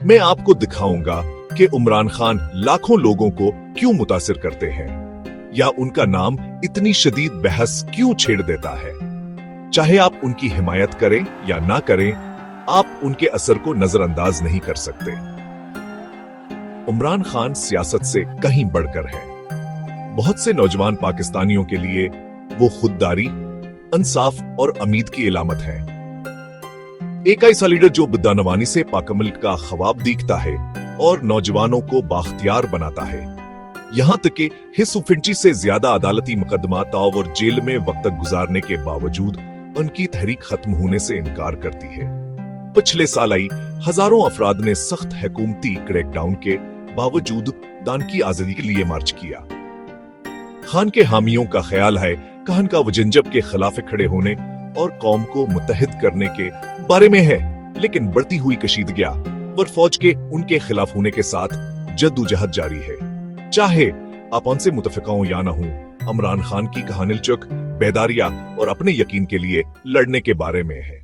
मैं आपको दिखाऊंगा कि इमरान खान लाखों लोगों को क्यों मुतासिर करते हैं, या उनका नाम इतनी शदीद बहस क्यों छेड़ देता है। चाहे आप उनकी हिमायत करें या ना करें, आप उनके असर को नजरअंदाज नहीं कर सकते। इमरान खान सियासत से कहीं बढ़कर है। बहुत से नौजवान पाकिस्तानियों के लिए वो खुददारी, इंसाफ और उम्मीद की इलामत है। एक ऐसा लीडर जो बदनवानी से पाकमल का ख्वाब देखता है और नौजवानों को बाख्तियार बनाता है। यहां तक कि हिस्सुफिंची से ज्यादा अदालती मुकदमात और जेल में वक्त गुजारने के बावजूद उनकी तहरीक खत्म होने से इनकार करती है। पिछले साल आई हजारों अफराद ने सख्त हुकूमती क्रैकडाउन के बावजूद दान की आजादी के लिए मार्च किया। खान के हामियों का ख्याल है खान का वजनजब के खिलाफ खड़े होने और कौम को मुत्तहिद करने के बारे में है, लेकिन बढ़ती हुई कशीदगियां और फौज के उनके खिलाफ होने के साथ जद्दोजहद जारी है। चाहे आप उनसे मुतफिक हों या न हों, इमरान खान की कहानी चुक बेदारिया और अपने यकीन के लिए लड़ने के बारे में है।